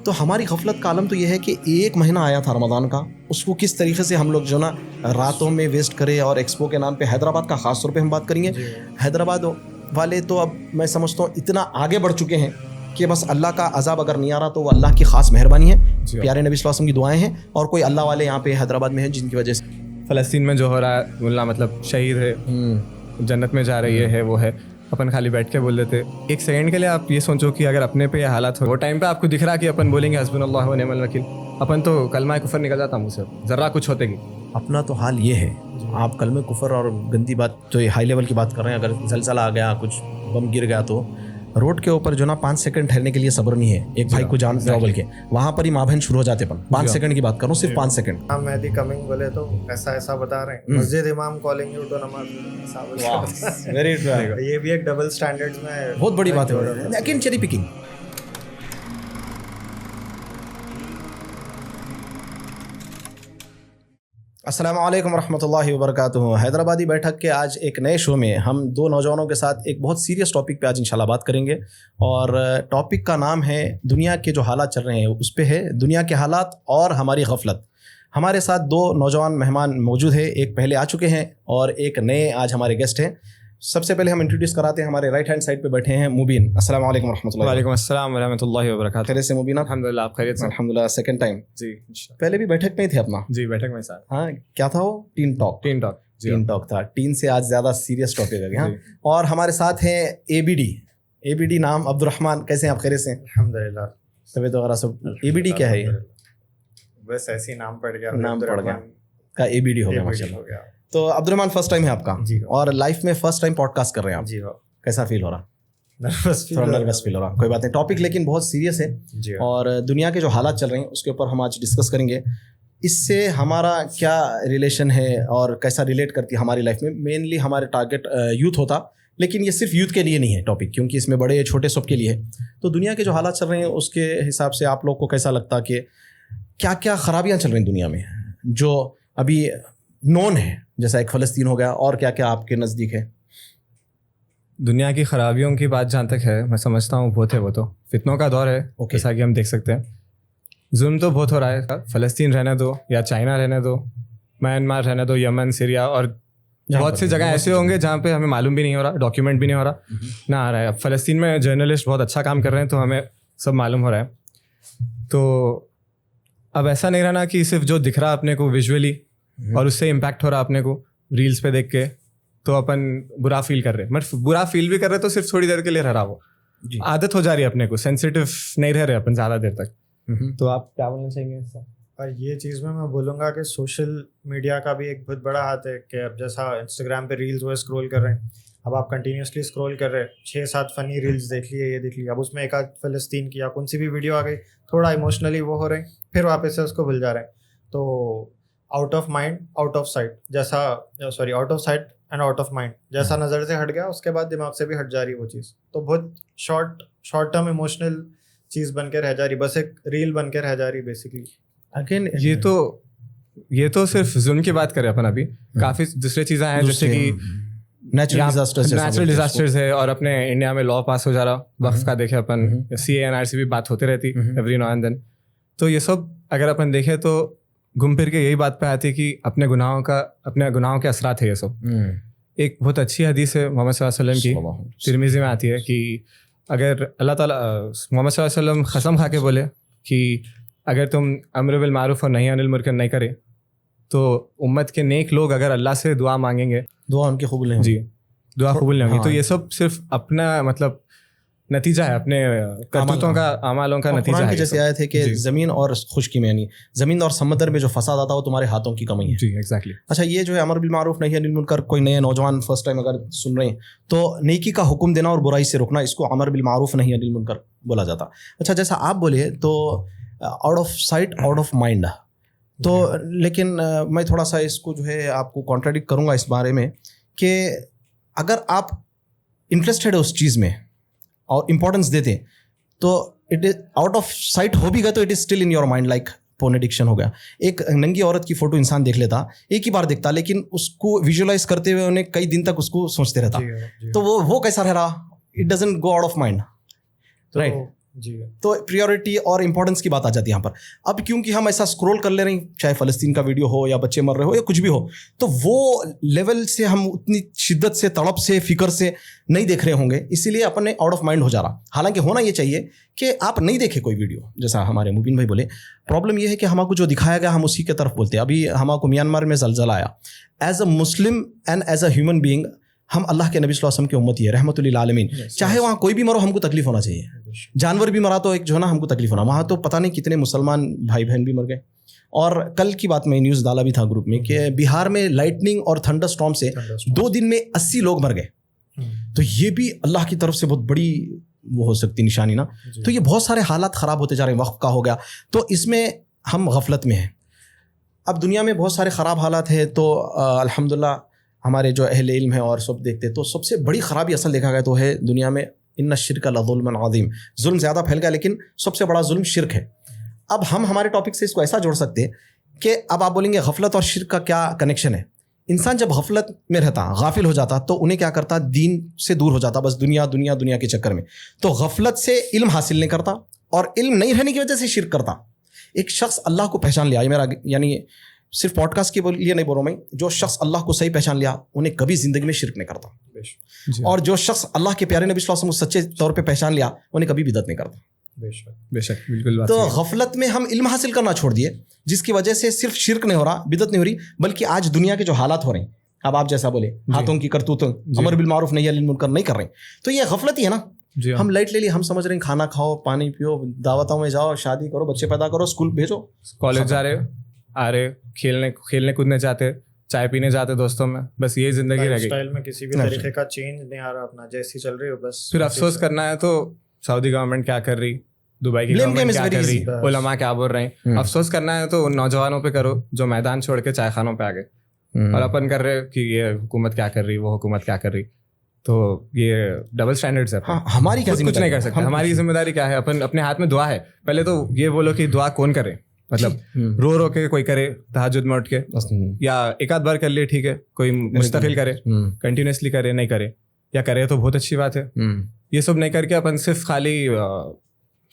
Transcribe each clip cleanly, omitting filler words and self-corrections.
تو ہماری غفلت کا عالم تو یہ ہے کہ ایک مہینہ آیا تھا رمضان کا، اس کو کس طریقے سے ہم لوگ جو نا راتوں میں ویسٹ کرے. اور ایکسپو کے نام پہ حیدرآباد کا خاص طور پہ ہم بات کریں گے. حیدرآباد والے تو اب میں سمجھتا ہوں اتنا آگے بڑھ چکے ہیں کہ بس اللہ کا عذاب اگر نہیں آ رہا تو وہ اللہ کی خاص مہربانی ہے. پیارے نبی صلی اللہ علیہ وسلم کی دعائیں ہیں اور کوئی اللہ والے یہاں پہ حیدرآباد میں ہیں جن کی وجہ سے فلسطین میں جو ہو رہا ہے ملا مطلب شہید ہے، جنت میں جا رہی ہے وہ ہے. اپن خالی بیٹھ کے بول دیتے. ایک سیکنڈ کے لیے آپ یہ سوچو کہ اگر اپنے پہ یہ حالات ہو، وہ ٹائم پہ آپ کو دکھ رہا کہ اپن بولیں گے حسبنا اللہ و نعم الوکیل، اپن تو کلمہ کفر نکل جاتا مجھ سے ذرا کچھ ہوتے گی. اپنا تو حال یہ ہے. آپ کلمہ کفر اور گندی بات تو یہ ہائی لیول کی بات کر رہے ہیں. اگر زلزلہ آ گیا، کچھ بم گر گیا تو روڈ کے اوپر جو نا 5 سیکنڈ ٹھہرنے کے لیے صبر نہیں ہے. ایک بھائی کو جان جاؤ بول کے وہاں پر ہی ماں بہن شروع ہو جاتے. 5 سیکنڈ کی بات کروں، صرف 5 سیکنڈ. مہدی کمنگ بولے تو ایسا بتا رہے ہیں، مسجد امام کالنگ یو ٹو نماز. Very true. یہ بھی ایک ڈبل سٹینڈرڈز میں بہت بڑی بات ہے لیکن چیری پکنگ. السلام علیکم ورحمۃ اللہ وبرکاتہ. حیدرآبادی بیٹھک کے آج ایک نئے شو میں ہم 2 نوجوانوں کے ساتھ ایک بہت سیریس ٹاپک پہ آج انشاءاللہ بات کریں گے. اور ٹاپک کا نام ہے دنیا کے جو حالات چل رہے ہیں اس پہ ہے دنیا کے حالات اور ہماری غفلت. ہمارے ساتھ 2 نوجوان مہمان موجود ہیں. ایک پہلے آ چکے ہیں اور ایک نئے آج ہمارے گیسٹ ہیں. سب سے پہلے ہم انٹروڈیوس کراتے ہیں، ہمارے رائٹ ہینڈ سائڈ پہ بیٹھے ہیں مبین. السلام علیکم ورحمۃ اللہ. وعلیکم السلام ورحمۃ اللہ وبرکاتہ. خیریت سے مبین؟ الحمدللہ. آپ خیریت سے؟ الحمدللہ. سیکنڈ ٹائم جی پہلے بھی بیٹھک میں ہی تھے اپنا. جی بیٹھک میں ساتھ. ہاں کیا تھا وہ؟ ٹین ٹاک تھا. ٹین سے آج زیادہ سیریس ٹاپک ہے. ہاں. اور ہمارے ساتھ ہیں اے بی ڈی نام عبد الرحمان. کیسے ہیں آپ؟ خیریت سے؟ الحمدللہ. طبیعت وغیرہ سب. اے بی ڈی کیا ہے؟ یہ بس ایسے ہی نام پڑ گیا کا اے بی ڈی ہو گیا ماشاءاللہ. تو عبد الرحمان فرسٹ ٹائم ہے آپ کا اور لائف میں فرسٹ ٹائم پوڈ کاسٹ کر رہے ہیں آپ. جی کیسا فیل ہو رہا؟ نروس فیل ہو رہا. کوئی بات نہیں. ٹاپک لیکن بہت سیریس ہے اور دنیا کے جو حالات چل رہے ہیں اس کے اوپر ہم آج ڈسکس کریں گے. اس سے ہمارا کیا ریلیشن ہے اور کیسا ریلیٹ کرتی ہے ہماری لائف میں. مینلی ہمارے ٹارگیٹ یوتھ ہوتا، لیکن یہ صرف یوتھ کے لیے نہیں ہے ٹاپک، کیونکہ اس میں بڑے چھوٹے سب کے لیے ہے. تو دنیا کے جو حالات چل رہے ہیں اس کے حساب سے آپ لوگ کو کیسا لگتا کہ کیا کیا خرابیاں چل رہی ہیں دنیا میں جو ابھی نون ہے، جیسا ایک فلسطین ہو گیا، اور کیا کیا آپ کے نزدیک ہے؟ دنیا کی خرابیوں کی بات جہاں تک ہے میں سمجھتا ہوں بہت ہے. وہ تو فتنوں کا دور ہے جیسا کہ ہم دیکھ سکتے ہیں. ظلم تو بہت ہو رہا ہے. فلسطین رہنے دو یا چائنا رہنے دو، میانمار رہنے دو، یمن، سیریا، اور بہت سی جگہ ایسے ہوں گے جہاں پہ ہمیں معلوم بھی نہیں ہو رہا، ڈاکیومنٹ بھی نہیں ہو رہا، نہ آ رہا ہے. اب فلسطین میں جرنلسٹ بہت اچھا کام کر رہے ہیں تو ہمیں سب معلوم ہو رہا ہے. تو اب ایسا نہیں رہنا کہ صرف جو دکھ رہا اپنے کو ویژولی اور اس سے امپیکٹ ہو رہا اپنے کو ریلس پہ دیکھ کے تو اپن برا فیل کر رہے. بٹ برا فیل بھی کر رہے تو صرف تھوڑی دیر کے لیے رہ رہا، وہ عادت ہو جا رہی ہے اپنے کو، سینسیٹیو نہیں رہ رہے اپن زیادہ دیر تک. تو آپ کیا بولنا چاہیں گے؟ اور یہ چیز میں بولوں گا کہ سوشل میڈیا کا بھی ایک بہت بڑا ہاتھ ہے کہ اب جیسا انسٹاگرام پہ ریلز وہ اسکرول کر رہے ہیں، اب آپ کنٹینیوسلی اسکرول کر رہے ہیں، 6-7 فنی ریلز دیکھ لیے، یہ دیکھ لیے، اب اس میں ایک آدھ فلسطین کی یا کون سی بھی ویڈیو آ گئی، تھوڑا ایموشنلی وہ ہو رہے ہیں، پھر واپس سے اس کو بھول جا رہے ہیں. تو out of mind out of sight, جیسا out of sight and out of mind, جیسا نظر سے ہٹ گیا اس کے بعد دماغ سے بھی ہٹ جا رہی وہ چیز. تو بہت شارٹ ٹرم ایموشنل چیز بن کے رہ جا رہی، بس ایک ریل بن کے رہ جا رہی بیسکلی. اگین یہ تو صرف ظلم کی بات کریں اپن، ابھی کافی دوسری چیزیں ہیں جیسے کہ نیچرل ڈیزاسٹرز ہے، اور اپنے انڈیا میں لا پاس ہو جا رہا وقف کا. دیکھیں اپن CA&RC بھی بات ہوتی رہتی ایوری ناؤ اینڈ دین. تو یہ سب اگر اپن دیکھیں تو گھوم پھر کے یہی بات پہ آتی کہ اپنے گناہوں کے اثرات ہے یہ سب. ایک بہت اچھی حدیث ہے محمد صلی اللہ علیہ وسلم کی، ترمذی میں آتی ہے کہ اگر اللہ تعالیٰ محمد صلی اللہ علیہ وسلم قسم کھا کے بولے کہ اگر تم امر بالمعروف اور نہی عن المنکر نہیں کرے تو امت کے نیک لوگ اگر اللہ سے دعا مانگیں گے، دعا ان کی قبول نہیں، جی دعا قبول نہیں ہوگی. تو یہ سب صرف اپنا مطلب نتیجہ ہے، اپنے کرتوتوں کا، اعمالوں کا نتیجہ ہے. جیسے آئے تھے کہ زمین اور خشکی میں، یعنی زمین اور سمندر میں جو فساد آتا ہے وہ تمہارے ہاتھوں کی کمی ہے. جی ایگزیکٹلی. اچھا، یہ جو ہے امر بالمعروف نہی عن المنکر، کوئی نئے نوجوان فرسٹ ٹائم اگر سن رہے ہیں تو نیکی کا حکم دینا اور برائی سے روکنا، اس کو امر بالمعروف نہی عن المنکر بولا جاتا. اچھا، جیسا آپ بولے تو out of sight out of mind. تو لیکن میں تھوڑا سا اس کو جو ہے آپ کو کانٹراڈکٹ کروں گا اس بارے میں کہ اگر آپ انٹرسٹیڈ ہے اس چیز میں اور امپورٹنس دیتے ہیں تو it is out of sight ہو بھی گیا تو it is still in your mind, like porn addiction ہو گیا. ایک ننگی عورت کی فوٹو انسان دیکھ لیتا، ایک ہی بار دیکھتا، لیکن اس کو ویژولائز کرتے ہوئے انہیں کئی دن تک اس کو سوچتے رہتا. تو وہ کیسا رہ رہا؟ It doesn't go out of mind, right? جی تو پریورٹی اور امپورٹنس کی بات آ جاتی ہے یہاں پر. اب کیونکہ ہم ایسا اسکرول کر لے رہے ہیں, چاہے فلسطین کا ویڈیو ہو یا بچے مر رہے ہو یا کچھ بھی ہو, تو وہ لیول سے ہم اتنی شدت سے, تڑپ سے, فکر سے نہیں دیکھ رہے ہوں گے, اسی لیے اپنے آؤٹ آف مائنڈ ہو جا رہا. حالانکہ ہونا یہ چاہیے کہ آپ نہیں دیکھیں کوئی ویڈیو, جیسا ہمارے مبین بھائی بولے. پرابلم یہ ہے کہ ہم کو جو دکھایا گیا ہم اسی کی طرف بولتے ہیں. ابھی ہم کو میانمار میں زلزلہ آیا, as a Muslim and as a human being ہم اللہ کے نبی صلی اللہ علیہ وسلم کی امتی ہے, رحمۃ للعالمین. چاہے وہاں کوئی بھی مرو ہم کو تکلیف ہونا چاہیے, جانور بھی مرا تو ایک جو ہے نا ہم کو تکلیف ہونا. وہاں تو پتہ نہیں کتنے مسلمان بھائی بہن بھی مر گئے. اور کل کی بات میں نیوز ڈالا بھی تھا گروپ میں کہ بہار میں لائٹننگ اور تھنڈر اسٹارم سے 2 دن میں 80 لوگ مر گئے. تو یہ بھی اللہ کی طرف سے بہت بڑی وہ ہو سکتی نشانی نا. تو یہ بہت سارے حالات خراب ہوتے جا رہے ہیں, وقت کا ہو گیا, تو اس میں ہم غفلت میں ہیں. اب دنیا میں بہت سارے خراب حالات ہیں, تو الحمدللہ ہمارے جو اہل علم ہیں اور سب دیکھتے, تو سب سے بڑی خرابی اصل دیکھا گیا تو ہے دنیا میں ان الشرک لظلم عظیم. ظلم زیادہ پھیل گیا, لیکن سب سے بڑا ظلم شرک ہے. اب ہم ہمارے ٹاپک سے اس کو ایسا جوڑ سکتے ہیں کہ اب آپ بولیں گے غفلت اور شرک کا کیا کنیکشن ہے. انسان جب غفلت میں رہتا, غافل ہو جاتا, تو انہیں کیا کرتا, دین سے دور ہو جاتا, بس دنیا دنیا دنیا کے چکر میں. تو غفلت سے علم حاصل نہیں کرتا, اور علم نہیں رہنے کی وجہ سے شرک کرتا. ایک شخص اللہ کو پہچان لیا, یہ میرا یعنی صرف پوڈ کاسٹ کے لیے نہیں بول رہا ہوں میں, جو شخص اللہ کو صحیح پہچان لیا انہیں کبھی زندگی میں شرک نہیں کرتا. اور جو شخص اللہ کے پیارے نبی صلی اللہ علیہ وسلم کو سچے طور پہ پہچان لیا انہیں کبھی بدعت نہیں کرتا. بے شک بالکل. تو غفلت میں ہم علم حاصل کرنا چھوڑ دیے, جس کی وجہ سے صرف شرک نہیں ہو رہا, بدعت نہیں ہو رہی, بلکہ آج دنیا کے جو حالات ہو رہے ہیں, اب آپ جیسا بولے ہاتھوں کی کرتوتوں, امر بالمعروف نہی عن المنکر نہیں کر رہے ہیں, تو یہ غفلت ہی ہے نا. ہم لائٹ لے لی, ہم سمجھ رہے ہیں کھانا کھاؤ, پانی پیو, دعوتوں میں جاؤ, شادی کرو, بچے پیدا کرو, اسکول بھیجو, کالج جا رہے, آ رہے, کھیلنے کودنے جاتے, چائے پینے جاتے دوستوں میں, بس یہی زندگی رہ گئی. اسٹائل میں کسی بھی طریقے کا چینج نہیں آ رہا, اپنا جیسی چل رہی ہو بس. پھر افسوس کرنا ہے تو سعودی گورنمنٹ کیا کر رہی, دبئی کی گورنمنٹ کیا کر رہی, علماء کیا بول رہے ہیں. افسوس کرنا ہے تو ان نوجوانوں پہ کرو جو میدان چھوڑ کے چائے خانوں پہ آ گئے, اور اپن کر رہے کہ یہ حکومت کیا کر رہی, وہ حکومت کیا کر رہی. تو یہ ڈبل اسٹینڈرڈز ہے. ہماری کیا کچھ نہیں کر سکتے. ہماری ذمہ داری کیا ہے, اپنے ہاتھ میں دعا ہے. پہلے تو یہ بولو کہ دعا کون کرے, مطلب رو کے کوئی کرے تہجد میں اٹھ کے, یا ایک آدھ بار کر لے ٹھیک ہے, کوئی مستقل کرے, کنٹینیوسلی کرے, نہیں کرے, یا کرے تو بہت اچھی بات ہے. یہ سب نہیں کر کے اپن صرف خالی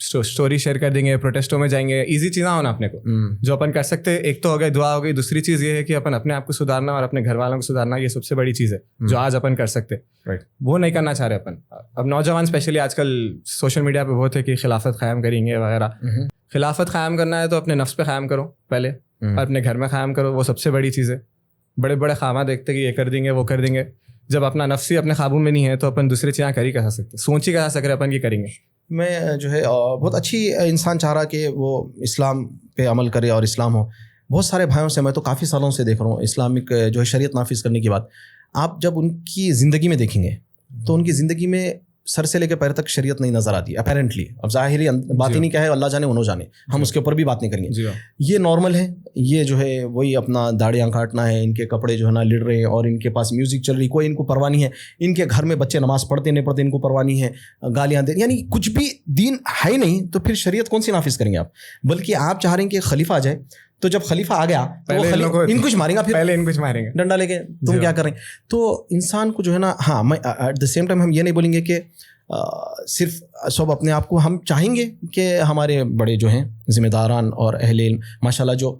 اسٹوری شیئر کر دیں گے, پروٹیسٹوں میں جائیں گے, ایزی چیزیں ہونا اپنے کو جو اپن کر سکتے. ایک تو ہو گئی دعا ہو گئی, دوسری چیز یہ ہے کہ اپن اپنے آپ کو سدھارنا اور اپنے گھر والوں کو سدھارنا, یہ سب سے بڑی چیز ہے جو آج اپن کر سکتے. وہ نہیں کرنا چاہ رہے اپن. اب نوجوان اسپیشلی آج کل سوشل میڈیا پہ بہت ہے کہ خلافت قائم کریں گے وغیرہ. خلافت قائم کرنا ہے تو اپنے نفس پہ قائم کرو پہلے, اور اپنے گھر میں قائم کرو, وہ سب سے بڑی چیز ہے. بڑے بڑے خواب دیکھتے کہ یہ کر دیں گے وہ کر دیں گے, جب اپنا نفس ہی اپنے قابو میں نہیں ہے تو اپن دوسری چیزیں کر ہی کہا سکتے, سوچ ہی کہا سکتے اپن کی کریں گے. میں جو ہے بہت اچھی انسان چاہ رہا کہ وہ اسلام پہ عمل کرے اور اسلام ہو. بہت سارے بھائیوں سے میں تو کافی سالوں سے دیکھ رہا ہوں اسلامک جو ہے شریعت نافذ کرنے کی بات. آپ جب ان کی زندگی میں دیکھیں گے تو ان کی زندگی میں سر سے لے کے پیر تک شریعت نہیں نظر آتی اپیرنٹلی. اب ظاہری بات ہی نہیں کیا ہے, اللہ جانے انہوں جانے, ہم اس کے اوپر بھی بات نہیں کریں گے. یہ نارمل ہے, یہ جو ہے وہی اپنا داڑیاں کاٹنا ہے, ان کے کپڑے جو ہے نا لڑ رہے, اور ان کے پاس میوزک چل رہی, کوئی ان کو پرواہ نہیں ہے. ان کے گھر میں بچے نماز پڑھتے نہیں پڑھتے ان کو پرواہ نہیں ہے, گالیاں دے, یعنی کچھ بھی دین ہے ہی نہیں. تو پھر شریعت کون سی نافذ کریں گے آپ؟ بلکہ آپ چاہ رہے ہیں کہ خلیفہ آ جائے, تو جب خلیفہ آ گیا تو ان کچھ ماریں گا, پھر پہلے ان کچھ ماریں گے ڈنڈا لے کے, تم کیا کر رہے ہیں. تو انسان کو جو ہے نا, ہاں میں ایٹ دا سیم ٹائم ہم یہ نہیں بولیں گے کہ صرف سب اپنے آپ کو, ہم چاہیں گے کہ ہمارے بڑے جو ہیں ذمہ داران اور اہل علم ماشاء اللہ جو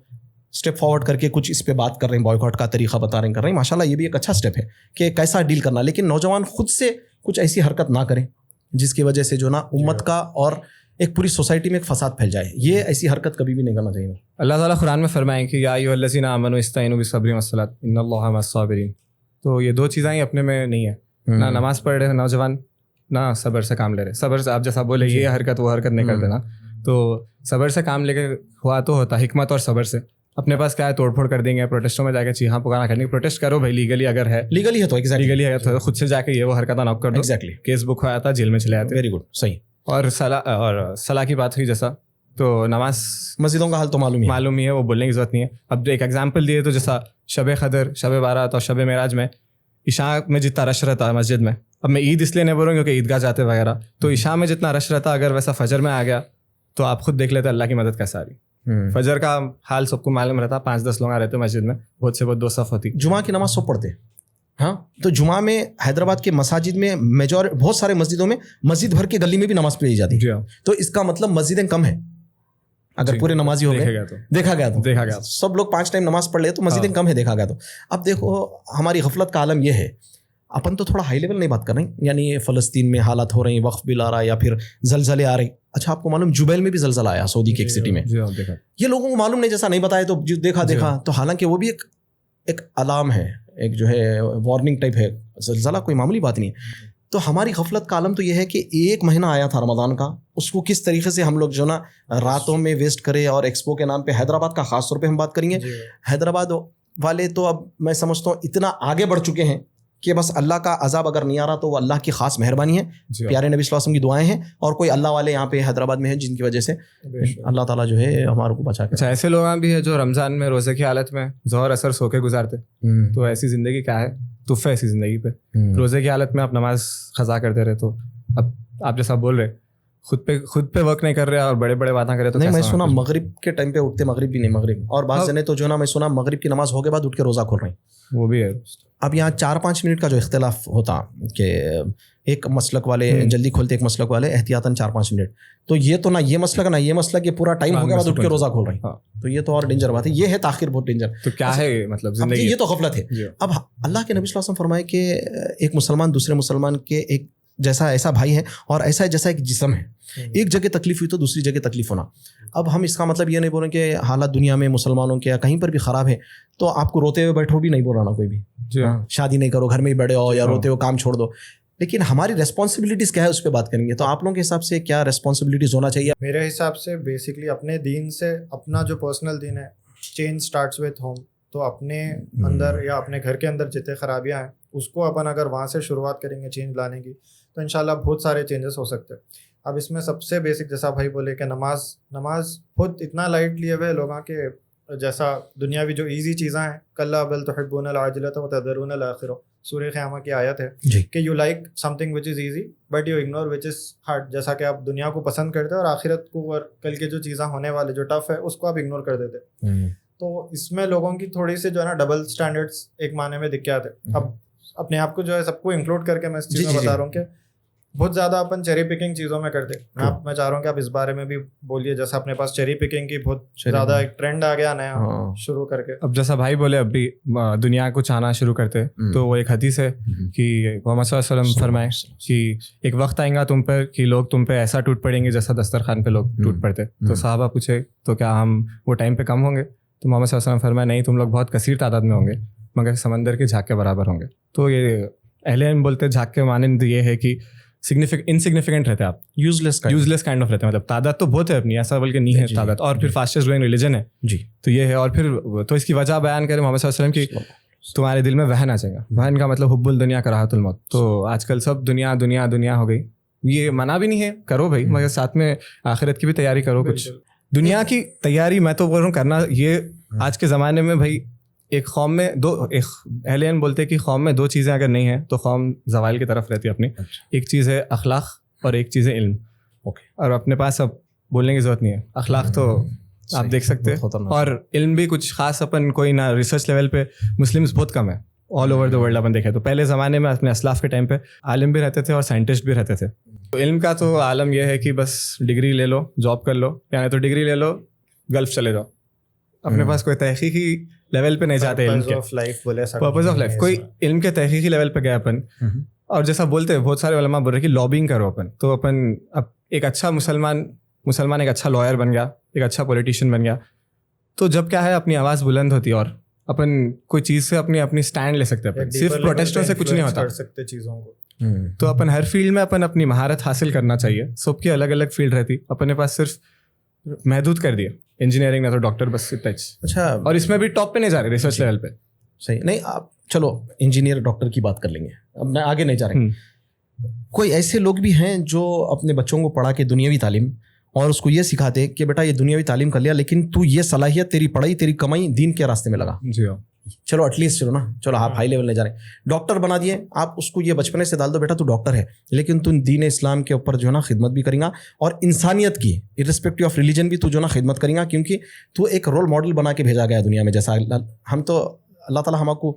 اسٹیپ فارورڈ کر کے کچھ اس پہ بات کر رہے ہیں, بائیکاٹ کا طریقہ بتا رہے ہیں, کر رہے ہیں, ماشاء اللہ یہ بھی ایک اچھا اسٹیپ ہے کہ کیسا ڈیل کرنا. لیکن نوجوان خود سے کچھ ایسی حرکت نہ کریں جس کی وجہ سے جو نا امت کا اور ایک پوری سوسائٹی میں ایک فساد پھیل جائے. یہ ایسی حرکت کبھی بھی نہیں کرنا چاہیے. اللہ تعالیٰ قرآن میں فرمائیں کہ یا ایھا الذین آمنوا استعینوا بالصبر والصلاۃ ان اللہ مع الصابرین. تو یہ دو چیزیں ہی اپنے میں نہیں ہے, نہ نماز پڑھ رہے نوجوان, نہ صبر سے کام لے رہے. صبر سے آپ جیسا بولے یہ حرکت وہ حرکت نہیں کرتے نا, تو صبر سے کام لے کے ہوا تو ہوتا حکمت اور صبر سے. اپنے پاس کیا ہے, توڑ پھوڑ کر دیں گے, پروٹیسٹوں میں جا کے چیخاں پکانا کریں گے. پروٹیسٹ کرو بھائی, لیگلی اگر ہے, لیگلی ہے تو لیگلی ہے تو خود سے جا کے یہ وہ حرکت نوک کر دو. ایگزیکٹلی کیس بک ہوا تھا, جیل میں چلے آتے. ویری گڈ, صحیح. اور صلاح کی بات ہوئی جیسا, تو نماز مسجدوں کا حال تو معلوم ہی ہے, وہ بولنے کی ضرورت نہیں ہے. اب ایک ایگزامپل دیے تو جیسا شب قدر, شب بارات اور شب معراج میں عشاء میں جتنا رش رہتا ہے مسجد میں, اب میں عید اس لیے نہیں بول رہا ہوں کیونکہ عیدگاہ جاتے وغیرہ, تو عشاء میں جتنا رش رہتا اگر ویسا فجر میں آ گیا تو آپ خود دیکھ لیتے اللہ کی مدد کیسا آ رہی. فجر کا حال سب کو معلوم رہتا, 5-10 لوگ آ رہتے مسجد میں, بہت سے بہت 2 صف ہوتی. جمعہ کی نماز سب پڑھتے, ہاں تو جمعہ میں حیدرآباد کے مساجد میں بہت سارے مسجدوں میں مسجد بھر کے گلی میں بھی نماز پڑھی جاتی ہے. تو اس کا مطلب مسجدیں کم ہیں. اگر پورے نمازی ہو گئے دیکھا گیا تو سب لوگ 5 ٹائم نماز پڑھ لے تو مسجدیں کم ہے دیکھا گیا تو. اب دیکھو ہماری غفلت کا عالم یہ ہے, اپن تو تھوڑا ہائی لیول نہیں بات کر رہے ہیں, یعنی فلسطین میں حالات ہو رہی ہیں, وقف بل آ رہا ہے یا پھر زلزلے آ رہے. اچھا آپ کو معلوم جبیل میں بھی زلزلہ آیا, سعودی کی ایک سٹی میں. یہ لوگوں کو معلوم نہیں, جیسا نہیں بتایا تو دیکھا تو حالانکہ وہ بھی ایک علام ہے, ایک جو ہے وارننگ ٹائپ ہے. زلزلہ کوئی معمولی بات نہیں ہے. تو ہماری غفلت کا عالم تو یہ ہے کہ 1 مہینہ آیا تھا رمضان کا, اس کو کس طریقے سے ہم لوگ جو نا راتوں میں ویسٹ کرے. اور ایکسپو کے نام پہ حیدرآباد کا خاص طور پہ ہم بات کریں گے. حیدرآباد والے تو اب میں سمجھتا ہوں اتنا آگے بڑھ چکے ہیں کہ بس اللہ کا عذاب اگر نہیں آ رہا تو وہ اللہ کی خاص مہربانی ہے, پیارے نبی صلی اللہ علیہ وسلم کی دعائیں ہیں, اور کوئی اللہ والے یہاں پہ حیدرآباد میں ہیں جن کی وجہ سے اللہ تعالیٰ جو ہے ہمارے کو بچا کے. اچھا ایسے لوگ بھی ہیں جو رمضان میں روزے کی حالت میں ظہر اثر سو کے گزارتے, تو ایسی زندگی کیا ہے, تحفہ ایسی زندگی پہ. روزے کی حالت میں آپ نماز قضا کرتے رہے, تو اب آپ جیسا بول رہے خود پہ ورک نہیں کر رہے اور بڑے بڑے باتیں کر رہے. تو نہیں, میں سنا مغرب کے ٹائم پہ اٹھتے, مغرب بھی نہیں, مغرب اور بعض جنے تو جو نا میں سنا مغرب کی نماز ہو کے بعد اٹھ کے روزہ کھول رہے ہیں, وہ بھی ہے. اب یہاں 4-5 منٹ کا جو اختلاف ہوتا کہ ایک مسلک والے جلدی کھولتے, ایک مسلک والے احتیاطاً 4-5 منٹ. تو یہ تو نہ یہ مسلک نہ یہ مسلک, یہ پورا ٹائم ہو گیا بعد اٹھ کے روزہ کھول رہے ہیں. تو یہ تو اور ڈینجر بات ہے, یہ ہے تاخیر بہت ڈینجر. تو کیا ہے مطلب زندگی, یہ تو غفلت ہے. اب اللہ کے نبی صلی اللہ علیہ وسلم فرمائے کہ ایک مسلمان دوسرے مسلمان کے ایک جیسا ایسا بھائی ہے, اور ایسا ہے جیسا ایک جسم ہے. ایک جگہ تکلیف ہوئی تو دوسری جگہ تکلیف ہونا. اب ہم اس کا مطلب یہ نہیں بول رہے کہ حالات دنیا میں مسلمانوں کے یا کہیں پر بھی خراب ہے تو آپ کو روتے ہوئے بیٹھو بھی نہیں بول رہا نا کوئی بھی, شادی نہیں کرو, گھر میں ہی بیٹھے ہو, یا روتے ہو کام چھوڑ دو. لیکن ہماری ریسپانسبلٹیز کیا ہے اس پہ بات کریں گے. تو آپ لوگوں کے حساب سے کیا ریسپانسبلٹیز ہونا چاہیے؟ میرے حساب سے بیسکلی اپنے دین سے, اپنا جو پرسنل دین ہے, چینج اسٹارٹس وتھ ہوم. تو اپنے اندر یا اپنے گھر کے اندر جتنے خرابیاں ہیں اس کو اپن اگر وہاں سے شروعات کریں گے چینج لانے کی, تو انشاءاللہ بہت سارے چینجز ہو سکتے ہیں. اب اس میں سب سے بیسک جیسا بھائی بولے کہ نماز خود اتنا لائٹ لیے ہوئے لوگوں کے, جیسا دنیاوی جو ایزی چیزیں ہیں, کلا بل تحبون العاجلۃ وتذرون الآخرۃ, سورہ قیامہ کی آیت ہے کہ you like some thing which is easy but you ignore which is hard. جیسا کہ آپ دنیا کو پسند کرتے اور آخرت کو اور کل کے جو چیزیں ہونے والے جو ٹف ہے اس کو آپ اگنور کر دیتے. تو اس میں لوگوں کی تھوڑی سی جو ہے نا ڈبل اسٹینڈرڈس ایک معنی میں دکھ کے آتے. اب اپنے آپ کو جو ہے سب کو انکلوڈ کر کے میں اس چیز میں بتا رہا ہوں کہ بہت زیادہ اپن چیری پکنگ چیزوں میں کرتے. میں چاہ رہا ہوں کہ آپ اس بارے میں بھی بولیے, جیسا اپنے پاس چیری پکنگ کی بہت زیادہ ایک ٹرینڈ آ گیا نیا شروع کر کے. اب جیسا بھائی بولے اب بھی دنیا کو چاہنا شروع کرتے, تو وہ ایک حدیث ہے کہ محمد صلی اللہ علیہ وسلم فرمائے کہ ایک وقت آئے گا تم پر کہ لوگ تم پہ ایسا ٹوٹ پڑیں گے جیسا دسترخوان پہ لوگ ٹوٹ پڑتے. تو صحابہ پوچھے تو کیا ہم وہ ٹائم پہ کم ہوں گے؟ تو محمد صلی اللہ علیہ وسلم فرمائے نہیں, تم لوگ بہت کثیر تعداد میں ہوں گے مگر سمندر کے جھاگ کے برابر ہوں گے. تو یہ اہل علم بولتے جھاگ کے مانند یہ ہے کہ انسگنیفیکنٹ رہتے آپ, یوزلیس کائنڈ آف رہتے ہیں. مطلب تعداد تو بہت ہے اپنی, ایسا بلکہ نہیں ہے تعداد, اور پھر فاسٹسٹ گروئنگ ریلیجن ہے جی. تو یہ ہے, اور پھر تو اس کی وجہ بیان کرے محمد صلی اللہ علیہ وسلم کی تمہارے دل میں وہن آ جائے گا. وہن کا مطلب حب الدنیا کراہت الموت. تو آج کل سب دنیا دنیا دنیا ہو گئی. یہ منع بھی نہیں ہے, کرو بھائی, مگر ساتھ میں آخرت کی بھی تیاری کرو. کچھ دنیا کی تیاری میں تو بول رہا ہوں کرنا. یہ آج کے زمانے میں بھائی ایک قوم میں ایک اہل علم بولتے کہ قوم میں 2 چیزیں اگر نہیں ہیں تو قوم زوال کی طرف رہتی ہے اپنی. ایک چیز ہے اخلاق اور ایک چیز ہے علم. اور اپنے پاس اب بولنے کی ضرورت نہیں ہے. اخلاق تو آپ دیکھ سکتے ہیں, اور علم بھی کچھ خاص اپن کوئی نہ, ریسرچ لیول پہ مسلمس بہت کم ہے آل اوور دا ورلڈ. اپن دیکھے تو پہلے زمانے میں اپنے اسلاف کے ٹائم پہ عالم بھی رہتے تھے اور سائنٹسٹ بھی رہتے تھے. تو علم کا تو عالم یہ ہے کہ بس ڈگری لے لو, جاب کر لو, یعنی تو ڈگری لے لو, گلف چلے جاؤ. اپنے پاس کوئی تحقیقی لیول پہ نہیں جاتے. علم کے پرپز آف لائف, کوئی علم کے تحقیقی لیول پہ گیا اپن. اور جیسا بولتے ہیں بہت سارے علماء بول رہے کہ لابنگ کرو اپن. تو اپن اب ایک اچھا مسلمان ایک اچھا لائر بن گیا, ایک اچھا پولیٹیشین بن گیا, تو جب کیا ہے اپنی آواز بلند ہوتی ہے اور اپن کوئی چیز سے اپنی اسٹینڈ لے سکتے ہیں. صرف پروٹیسٹوں سے کچھ نہیں ہوتا چیزوں کو. تو اپن ہر فیلڈ میں اپنی مہارت حاصل کرنا چاہیے. سب کی الگ الگ فیلڈ رہتی, اپنے پاس صرف محدود کر دیا انجینئرنگ نہ تو ڈاکٹر, بس اتنا. اچھا, اور اس میں بھی ٹاپ پہ نہیں جا رہے ریسرچ لیول پہ. صحیح نہیں, آپ چلو انجینئر ڈاکٹر کی بات کر لیں گے, اب آگے نہیں جا رہے. کوئی ایسے لوگ بھی ہیں جو اپنے بچوں کو پڑھا کے دنیاوی تعلیم اور اس کو یہ سکھاتے کہ بیٹا یہ دنیاوی تعلیم کر لیا, لیکن تو یہ صلاحیت تیری پڑھائی تیری کمائی دین کے راستے میں لگا. جی ہاں, چلو ایٹ لیسٹ چلو نا, چلو آپ ہائی لیول نہیں جا رہے, ڈاکٹر بنا دیے آپ اس کو, یہ بچپنے سے ڈال دو بیٹا تو ڈاکٹر ہے, لیکن تو دین اسلام کے اوپر جو ہے نا خدمت بھی کریں گا, اور انسانیت کی ارسپیکٹو آف ریلیجن بھی تو جو ہے نا خدمت کریں گا, کیونکہ تو ایک رول ماڈل بنا کے بھیجا گیا دنیا میں. جیسا ہم تو اللہ تعالیٰ ہم کو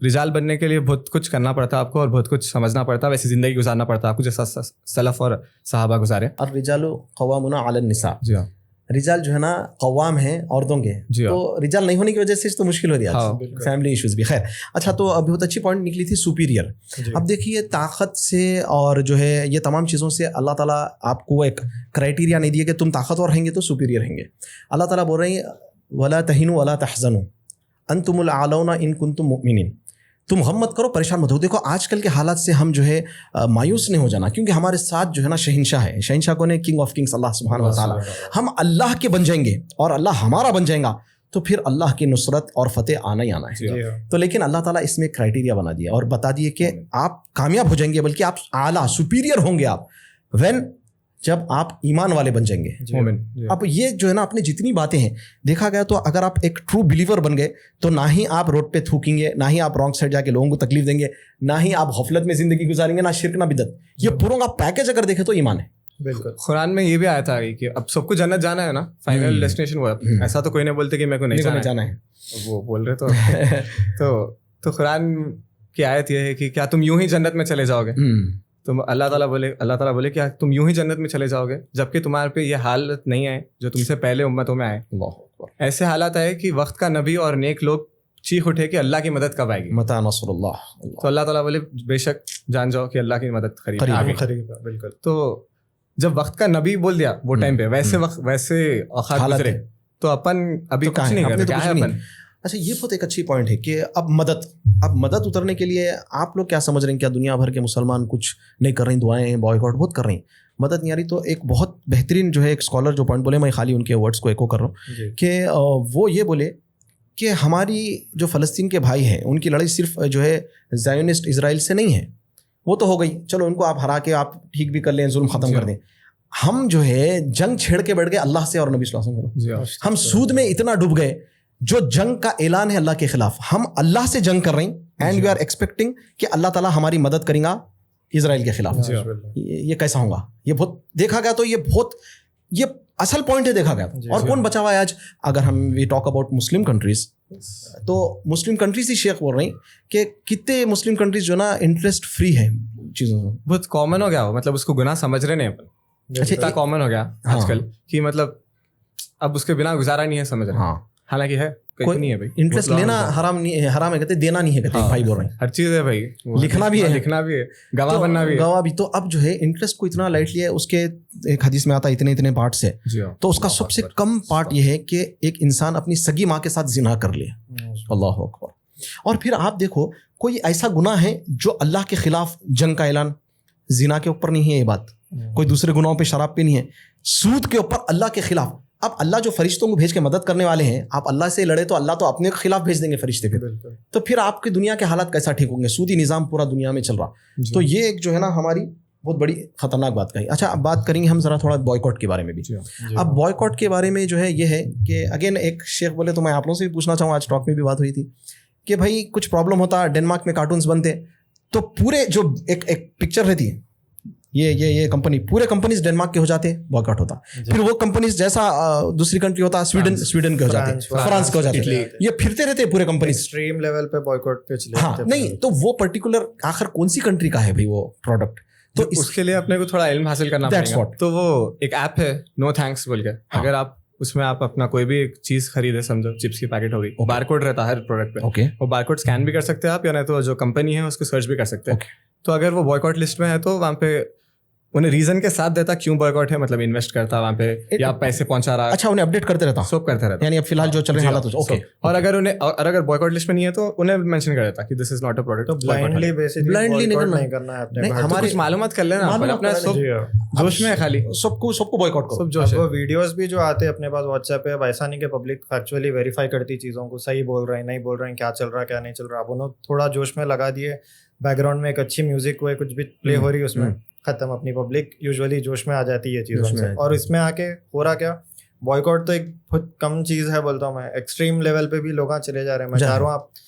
رجال بننے کے لیے بہت کچھ کرنا پڑتا ہے آپ کو اور بہت کچھ سمجھنا پڑتا ہے, ویسی زندگی گزارنا پڑتا ہے آپ کو جیسا سلف اور صحابہ گزارے. الرجال قوامون علی النساء, جی ہاں, رجال جو ہے نا قوام ہیں عورتوں کے, تو رجال نہیں ہونے کی وجہ سے تو مشکل ہو رہی ہے, فیملی ایشوز بھی. خیر, اچھا تو اب بہت اچھی پوائنٹ نکلی تھی سپیریئر. اب دیکھیے طاقت سے اور جو ہے یہ تمام چیزوں سے اللہ تعالیٰ آپ کو ایک کرائٹیریا نہیں دیا کہ تم طاقتور رہیں گے تو سپیریئر رہیں گے. اللہ تعالیٰ بول رہے ہیں ولا تہینوا ولا تحزنوا انتم الاعلون ان کنتم مؤمنین, تم غم مت کرو, پریشان مت ہو. دیکھو آج کل کے حالات سے ہم جو ہے مایوس نہیں ہو جانا, کیونکہ ہمارے ساتھ جو ہے نا شہنشاہ ہے. شہنشاہ کون ہے؟ کنگ آف کنگس اللہ سبحانہ و تعالیٰ. ہم اللہ کے بن جائیں گے اور اللہ ہمارا بن جائے گا تو پھر اللہ کی نصرت اور فتح آنا ہی آنا ہے. تو لیکن اللہ تعالیٰ اس میں کرائٹیریا بنا دیا اور بتا دیے کہ آپ کامیاب ہو جائیں گے, بلکہ آپ اعلیٰ سپیریئر ہوں گے آپ وین جب آپ ایمان والے بن جائیں گے. اب یہ جو ہے نا اپنی جتنی باتیں ہیں دیکھا گیا تو اگر آپ ایک ٹرو بلیور بن گئے تو نہ ہی آپ روڈ پہ تھوکیں گے, نہ ہی آپ رانگ سائڈ جا کے لوگوں کو تکلیف دیں گے, نہ ہی آپ غفلت میں زندگی گزاریں گے, نہ شرک نہ بدعت. یہ پوروں کا پیکج اگر دیکھے تو ایمان ہے. بالکل. قرآن میں یہ بھی آیا تھا کہ اب سب کو جنت جانا ہے نا, فائنل ڈیسٹینیشن وہ. ایسا تو کوئی نہیں بولتے کہ میرے کو نہیں جانا ہے, وہ بول رہے تو قرآن کی آیت یہ ہے کہ کیا تم یوں ہی جنت میں چلے جاؤ گے. تو اللہ تعالیٰ بولے کہ تم یوں ہی جنت میں چلے جاؤ گے جبکہ تمہارے پہ یہ حالت نہیں ہے جو تم سے پہلے امتوں میں آئے. ایسے حالات آئے کہ وقت کا نبی اور نیک لوگ چیخ اٹھے کہ اللہ کی مدد کب آئے گی, متى نصر اللہ. تو اللہ تعالیٰ بولے بے شک جان جاؤ کہ اللہ کی مدد قریب ہے. بالکل. تو جب وقت کا نبی بول دیا وہ ٹائم پہ ویسے اوقات گزرے تو اپن ابھی کچھ نہیں کرتے. کیا ہے اپن؟ اچھا یہ بہت ایک اچھی پوائنٹ ہے کہ اب مدد اترنے کے لیے آپ لوگ کیا سمجھ رہے ہیں, کیا دنیا بھر کے مسلمان کچھ نہیں کر رہے ہیں, دعائیں بوائکاٹ بہت کر رہے ہیں, مدد نہیں آ رہی. تو ایک بہت بہترین جو ہے ایک اسکالر جو پوائنٹ بولے, میں خالی ان کے ورڈس کو ایکو کر رہا ہوں کہ وہ یہ بولے کہ ہماری جو فلسطین کے بھائی ہیں ان کی لڑائی صرف جو ہے زائونسٹ اسرائیل سے نہیں ہے, وہ تو ہو گئی, چلو ان کو آپ ہرا کے آپ ٹھیک بھی کر لیں, ظلم ختم کر دیں. ہم جو ہے جنگ چھیڑ کے بیٹھ گئے اللہ سے اور نبی صلی اللہ علیہ وسلم. ہم سود میں اتنا ڈوب گئے, جو جنگ کا اعلان ہے اللہ کے خلاف, ہم اللہ سے جنگ کر رہے ہیں اینڈ وی آر ایکسپیکٹنگ کہ اللہ تعالیٰ ہماری مدد کریں گا اسرائیل کے خلاف. یہ کیسا ہوگا؟ یہ بہت دیکھا گیا تو یہ اصل پوائنٹ ہے دیکھا گیا. اور کون بچا ہوا ہے آج؟ اگر ہم we talk about Muslim countries, تو مسلم کنٹریز ہی شیخ بول رہے ہیں کہ کتنے مسلم کنٹریز جو نا انٹرسٹ فری ہے چیزوں میں. بہت کامن ہو گیا, مطلب اس کو گناہ سمجھ رہے نہیں اپن. اتنا کامن ہو گیا آج کل کہ مطلب اب اس کے بنا گزارا نہیں ہے, سمجھ رہے. ہاں حالانکہ ہے نہیں ہے بھائی, انٹرسٹ لینا حرام نہیں ہے, حرام ہے کہتے, دینا نہیں ہے کہتے. بھائی بول رہے ہیں ہر چیز ہے بھائی, لکھنا بھی ہے, گواہ بننا بھی ہے. تو اب جو ہے انٹرسٹ کو اتنا لائٹلی ہے, اس کے ایک حدیث میں آتا ہے اتنے پارٹس ہے, تو اس کا سب سے کم پارٹ یہ ہے کہ ایک انسان اپنی سگی ماں کے ساتھ زنا کر لے. اللہ اکبر. اور پھر آپ دیکھو کوئی ایسا گناہ ہے جو اللہ کے خلاف جنگ کا اعلان, زنا کے اوپر نہیں ہے یہ بات, کوئی دوسرے گناہوں پہ, شراب پہ نہیں ہے, سود کے اوپر اللہ کے خلاف. اب اللہ جو فرشتوں کو بھیج کے مدد کرنے والے ہیں, آپ اللہ سے لڑے تو اللہ تو اپنے خلاف بھیج دیں گے فرشتے پہ, تو پھر آپ کی دنیا کے حالات کیسا ٹھیک ہوں گے؟ سودی نظام پورا دنیا میں چل رہا. تو یہ ایک جو ہے نا ہماری بہت بڑی خطرناک بات کہی. اچھا اب بات کریں گے ہم ذرا تھوڑا بوائکاٹ کے بارے میں بھی. اب بوائکاٹ کے بارے میں جو ہے یہ ہے کہ اگین ایک شیخ بولے, تو میں آپ لوگوں سے بھی پوچھنا چاہوں, آج ٹاک میں بھی بات ہوئی تھی کہ بھائی کچھ پرابلم ہوتا, ڈنمارک میں کارٹونس بنتے تو پورے جو ایک پکچر رہتی ہے, یہ کمپنی, پورے کمپنیز ڈنمارک کے ہو جاتے, بوائکاٹ ہوتا. پھر وہ کمپنیز جیسا دوسری کنٹری ہوتا, سویڈن کے ہو جاتے, فرانس کے ہو جاتے, یہ پھرتے رہتے پورے کمپنیز ایکسٹریم لیول پہ بوائکاٹ پہ چلے. ہاں نہیں تو وہ پرٹیکولر آخر کون سی کنٹری کا ہے بھائی وہ پروڈکٹ, تو اس کے لیے اپنے کو تھوڑا علم حاصل کرنا پڑے گا. تو وہ ایک ایپ ہے نو تھینکس بول کے, اگر آپ اس میں آپ اپنا کوئی بھی چیز خریدے, سمجھو چپس کی پیکٹ ہوگی, بار کوڈ رہتا ہے ہر پروڈکٹ پہ, وہ بار کوڈ اسکین بھی کر سکتے ہیں آپ, یا نہیں تو جو کمپنی ہے اس کو سرچ بھی کر سکتے ہیں. تو اگر وہ بوائکاٹ لسٹ میں ہے تو وہاں پہ انہیں ریزن کے ساتھ دیتا کیوں بوائکاٹ ہے, مطلب انویسٹ کرتا وہاں پہ یا پیسے پہنچا رہا. اچھا انہیں اپڈیٹ کرتے رہتا, سب کرتے رہتا, یعنی اب فی الحال جو چل رہے حالات. اوکے. اور اگر بوائکاٹ لسٹ میں نہیں ہے تو انہیں مینشن کر دیتا کہ this is not a product. Blindly نہیں کرنا ہے, ہماری معلومات کر لینا اپنا جوش میں, خالی سب کو بوائکاٹ کرو. وہ ویڈیوز بھی جو آتے ہیں اپنے پاس واٹس ایپ پہ, ایسا نہیں کہ پبلک فیکچولی ویریفائی کرتی چیزوں کو, صحیح بول رہے ہیں نہیں بول رہے ہیں, کیا چل رہا ہے کیا نہیں چل رہا. اب انہوں تھوڑا جوش میں لگا دیے, بیک گراؤنڈ میں ایک اچھی میوزک ہوئے, کچھ بھی پلے ہو رہی ہے اس میں, ختم. اپنی پبلک یوزولی جوش میں آ جاتی ہے چیزوں سے, اور اس میں آ کے ہو رہا کیا, بوائکاٹ تو ایک بہت کم چیز ہے بولتا ہوں میں, ایکسٹریم لیول پہ بھی لوگ چلے جا رہے ہیں. میں چاہ رہا ہوں آپ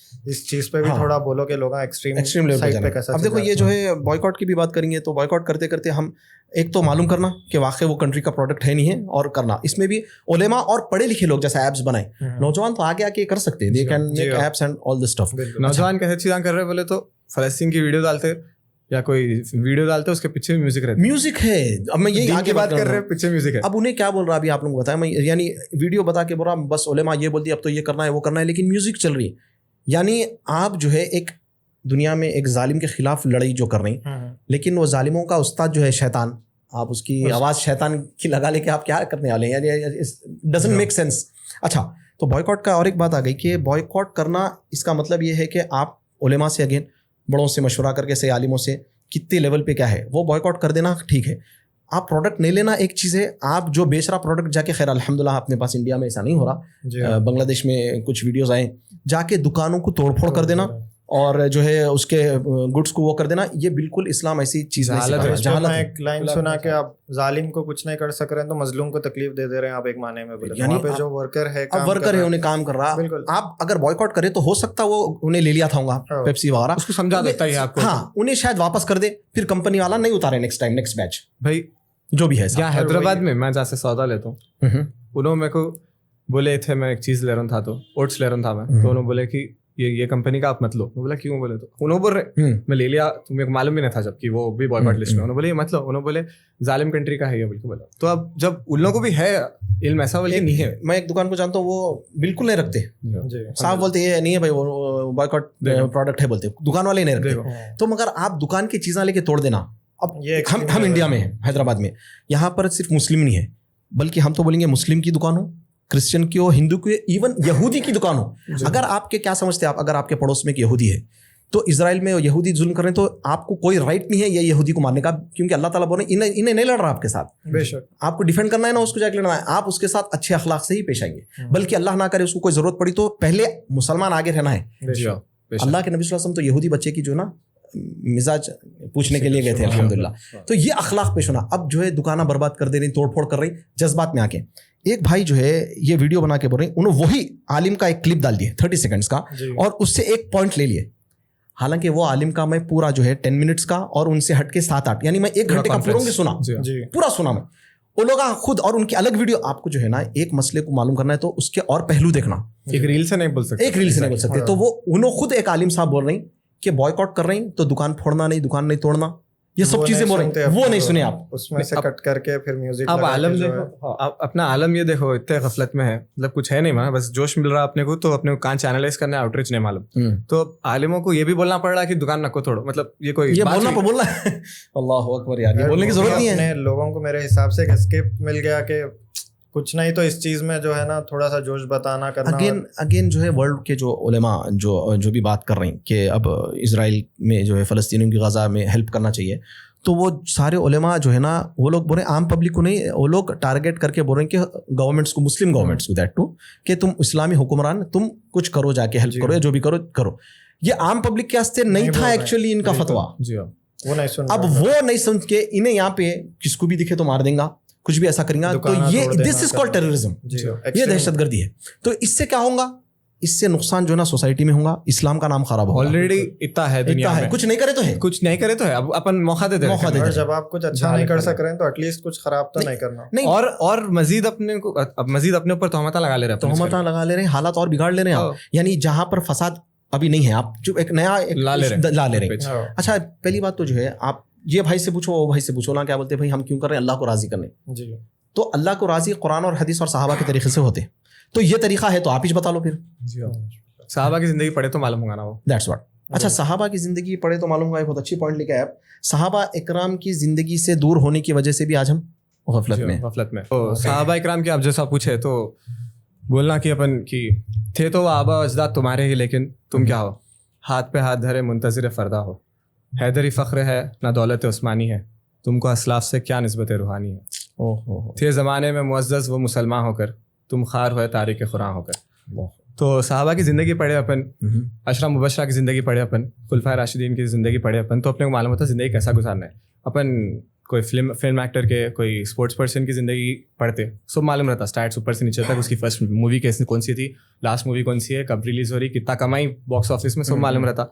اس چیز پہ بھی تھوڑا بولو کہ لوگ ایکسٹریم لیول پہ کیسا. اب دیکھو یہ جو ہے بوائکاٹ کی بھی بات کریں گے تو بوائکاٹ کرتے کرتے ہم ایک تو معلوم کرنا کہ واقعی وہ کنٹری کا پروڈکٹ ہے نہیں ہے, اور کرنا اس میں بھی علماء اور پڑھے لکھے لوگ جیسا ایپس بنائیں. نوجوان تو آگے آ کے کر سکتے ہیں, they can make apps and all this stuff. نوجوان کیسے چیزیں کر رہے بولے تو فلسطین کی ویڈیو ڈالتے یا کوئی ویڈیو ڈالتے اس کے پیچھے بھی میوزک رہتا ہے. میوزک ہے. اب میں یہی آگے بات کر رہے ہیں, پیچھے میوزک ہے. اب انہیں کیا بول رہا ابھی آپ لوگوں کو بتایا میں, یعنی ویڈیو بتا کے بول رہا بس علماء یہ بول دیا اب تو یہ کرنا ہے وہ کرنا ہے, لیکن میوزک چل رہی ہے. یعنی آپ جو ہے ایک دنیا میں ایک ظالم کے خلاف لڑائی جو کر رہی ہیں, لیکن وہ ظالموں کا استاد جو ہے شیطان, آپ اس کی آواز شیطان کی لگا لے کے آپ کیا کرنے والے ہیں, یعنی ڈزنٹ میک سینس. اچھا تو بوائیکاٹ کا اور ایک بات آ گئی کہ بوائیکاٹ کرنا اس کا مطلب یہ ہے کہ آپ علماء سے اگین بڑوں سے مشورہ کر کے سے عالموں سے کتنے لیول پہ کیا ہے وہ بوائیکاٹ کر دینا ٹھیک ہے. آپ پروڈکٹ نہیں لینا ایک چیز ہے, آپ جو بیچ رہا پروڈکٹ جا کے, خیر الحمدللہ اپنے پاس انڈیا میں ایسا نہیں ہو رہا, بنگلہ دیش میں کچھ ویڈیوز آئیں جا کے دکانوں کو توڑ پھوڑ کر دینا اور جو ہے اس کے گڈس کو وہ کر دینا, یہ بالکل اسلام ایسی چیز نہیں. میں ایک لائن سنا کہ آپ ظالم کو کچھ نہیں کر سک رہے ہیں تو مظلوم کو تکلیف دے دے رہے ہیں آپ, ایک معنی میں بولے وہاں پہ جو ورکر ہے انہیں کام کر رہا, آپ اگر بوائیکاٹ کرے تو ہو سکتا وہ انہیں لے لیا تھا ہوگا پیپسی وغیرہ, اس کو سمجھا دیتا ہے آپ کو, ہاں انہیں شاید واپس کر دے, پھر کمپنی والا نہیں اتارے نیکسٹ ٹائم نیکسٹ بیچ. بھائی جو بھی ہے یہاں حیدرآباد میں میں جہاں سے سودا لیتا ہوں, انہوں میرے کو بولے تھے میں ایک چیز لے رہا تھا تو اوٹس لے رہا تھا میں, تو انہوں بولے کہ یہ کمپنی کا آپ مت لو. میں بولا کیوں, بولے تو انہوں بول رہے میں لے لیا تو میرے کو معلوم بھی نہیں تھا جب کہ وہ بھی بوائیکاٹ لسٹ میں, انہوں بولے یہ مت لو, انہوں بولے ظالم کنٹری کا ہے یہ بول کے بولا. تو اب جب ان لوگوں کو بھی ہے علم ایسا بولے نہیں ہے, میں ایک دکان کو جانتا ہوں وہ بالکل نہیں رکھتے, صاحب بولتے یہ نہیں ہے بھائی وہ بوائیکاٹ پروڈکٹ ہے بولتے, دکان والے نہیں رکھتے. تو مگر آپ دکان کی چیزیں لے کے توڑ دینا. اب ہم انڈیا میں ہیں, حیدرآباد میں, یہاں پر صرف مسلم نہیں ہے بلکہ ہم تو بولیں گے مسلم کی دکان ہو, کرسچن کی ہو, ہندو کی, ایون یہودی کی دکان ہو. اگر آپ کے کیا سمجھتے ہیں آپ, اگر آپ کے پڑوس میں ایک یہودی ہے تو اسرائیل میں یہودی ظلم کر رہے ہیں تو آپ کو کوئی رائٹ نہیں ہے یہ یہودی کو مارنے کا, کیونکہ اللہ تعالیٰ بولے انہیں نہیں لڑ رہا آپ کے ساتھ. بے شک آپ کو ڈیفینڈ کرنا ہے نا, اس کو جا کے لڑنا ہے, آپ اس کے ساتھ اچھے اخلاق سے ہی پیش آئیں گے. بلکہ اللہ نہ کرے اس کو کوئی ضرورت پڑی تو پہلے مسلمان آگے رہنا ہے. اللہ کے نبی صلی اللہ علیہ وسلم تو یہودی بچے کی جو نا مزاج پوچھنے کے لیے گئے تھے الحمدللہ. تو یہ اخلاق پیش ہونا. اب جو ہے دکانیں برباد کر دے رہی, توڑ پھوڑ کر رہی جذبات میں آ کے. ایک بھائی جو ہے یہ ویڈیو بنا کے بول رہے ہیں, انہوں وہی عالم کا ایک کلپ ڈال دیے 30 سیکنڈز کا اور اس سے ایک پوائنٹ لے لیے. حالانکہ وہ عالم کا میں پورا جو ہے 10 منٹس کا اور ان سے ہٹ کے 7-8 یعنی میں 1 گھنٹے کا پورا سنا, پورا سنا میں. وہ لوگ خود اور ان کی الگ ویڈیو. آپ کو جو ہے نا ایک مسئلے کو معلوم کرنا ہے تو اس کے اور پہلو دیکھنا, ایک ریل سے نہیں بول سکتے, ایک ریل سے نہیں بول سکتے. تو وہ انہوں خود ایک عالم صاحب بول رہے ہیں کہ بوائیکاٹ کر رہے ہیں تو دکان پھوڑنا نہیں, دکان نہیں توڑنا, یہ سب چیزیں بول رہے ہیں, وہ نہیں سنے آپ. اس میں سے کٹ کر کے پھر میوزک. اب عالم دیکھو, اپنا عالم یہ دیکھو اتنے غفلت میں ہے, مطلب کچھ ہے نہیں مانا, بس جوش مل رہا اپنے کو تو اپنے کو کہاں چینلائز کرنا ہے, آؤٹ ریچ نہیں معلوم. تو عالموں کو یہ بھی بولنا پڑ رہا ہے کہ دکان نہ کو توڑو, مطلب یہ کوئی بولنا ہے. اللہ اکبر یار, یہ بولنے کی ضرورت نہیں ہے. لوگوں کو میرے حساب سے اسکیپ مل گیا کہ کچھ نہیں تو اس چیز میں جو ہے نا تھوڑا سا جوش بتانا کرنا. اگین جو ہے ورلڈ کے جو علماء جو بھی بات کر رہے ہیں کہ اب اسرائیل میں جو ہے فلسطینیوں کی غزہ میں ہیلپ کرنا چاہیے, تو وہ سارے علماء جو ہے نا وہ لوگ بول رہے ہیں عام پبلک کو نہیں, وہ لوگ ٹارگیٹ کر کے بول رہے ہیں کہ گورنمنٹس کو, مسلم گورنمنٹس کو دیٹ ٹو, کہ تم اسلامی حکمران تم کچھ کرو, جا کے ہیلپ کرو یا جو بھی کرو. یہ عام پبلک کے واسطے نہیں تھا ایکچولی ان کا فتوا. اب وہ نہیں سن کے انہیں یہاں پہ کس کو بھی دکھے تو مار دیں گا, کچھ بھی ایسا کریں گا, تو یہ دس از کالڈ ٹیررزم, یہ دہشت گردی ہے. تو اس سے کیا ہوگا, اس سے نقصان جو ہے نا سوسائٹی میں ہوگا, اسلام کا نام خراب ہوگا. آلریڈی اتنا ہے دنیا میں, کچھ نہیں کرے تو ہے, کچھ نہیں کرے تو ہے. اب اپن موقع دے دیں, جب آپ کچھ اچھا نہیں کر سک رہے ہیں تو ایٹ لیسٹ کچھ خراب تو نہیں کرنا. اور مزید اپنے کو مزید اپنے اوپر تہمتیں لگا لے رہے ہیں, حالات اور بگاڑ لے رہے ہیں. یعنی جہاں پر فساد ابھی نہیں ہے, آپ جو ایک نیا لا لے رہے ہیں. اچھا پہلی بات تو جو ہے آپ یہ بھائی سے پوچھو, وہ بھائی سے پوچھو نا, کیا بولتے ہیں بھائی ہم کیوں کر رہے ہیں, اللہ کو راضی کرنے. تو اللہ کو راضی قرآن اور حدیث اور صحابہ کے طریقے سے ہوتے, تو یہ طریقہ ہے تو آپ ہی بتا لو پھر. صحابہ کی زندگی پڑھے تو معلوم ہوگا نا وہ. That's what. اچھا صحابہ کی زندگی پڑھے تو معلوم ہوگا, بہت اچھی پوائنٹ لکھا ہے آپ. صحابہ اکرام کی زندگی سے دور ہونے کی وجہ سے بھی آج ہم غفلت میں. تو صحابہ اکرام کی آپ جیسا پوچھے تو بولنا کہ اپن کی تھے تو وہ آبا اجداد تمہارے ہی, لیکن تم کیا ہو, ہاتھ پہ ہاتھ دھرے منتظر فردا ہو. حیدری فخر ہے نہ دولت عثمانی ہے, تم کو اسلاف سے کیا نسبت روحانی ہے. تھے زمانے میں معزز وہ مسلمان ہو کر, تم خار ہوئے تاریخ قرآن ہو کر. تو صحابہ کی زندگی پڑھے اپن, اشرا مبشرہ کی زندگی پڑھے اپن, خلفائے راشدین کی زندگی پڑھے اپن, تو اپنے کو معلوم ہوتا ہے زندگی کیسا گزارنا ہے. اپن کوئی فلم ایکٹر کے, کوئی اسپورٹس پرسن کی زندگی پڑھتے سب معلوم رہتا, اسٹارٹ اوپر سے نیچے تک, اس کی فرسٹ مووی کون سی تھی, لاسٹ مووی کون سی ہے, کب ریلیز ہو رہی, کتنا کمائی باکس آفس میں, سب معلوم رہتا.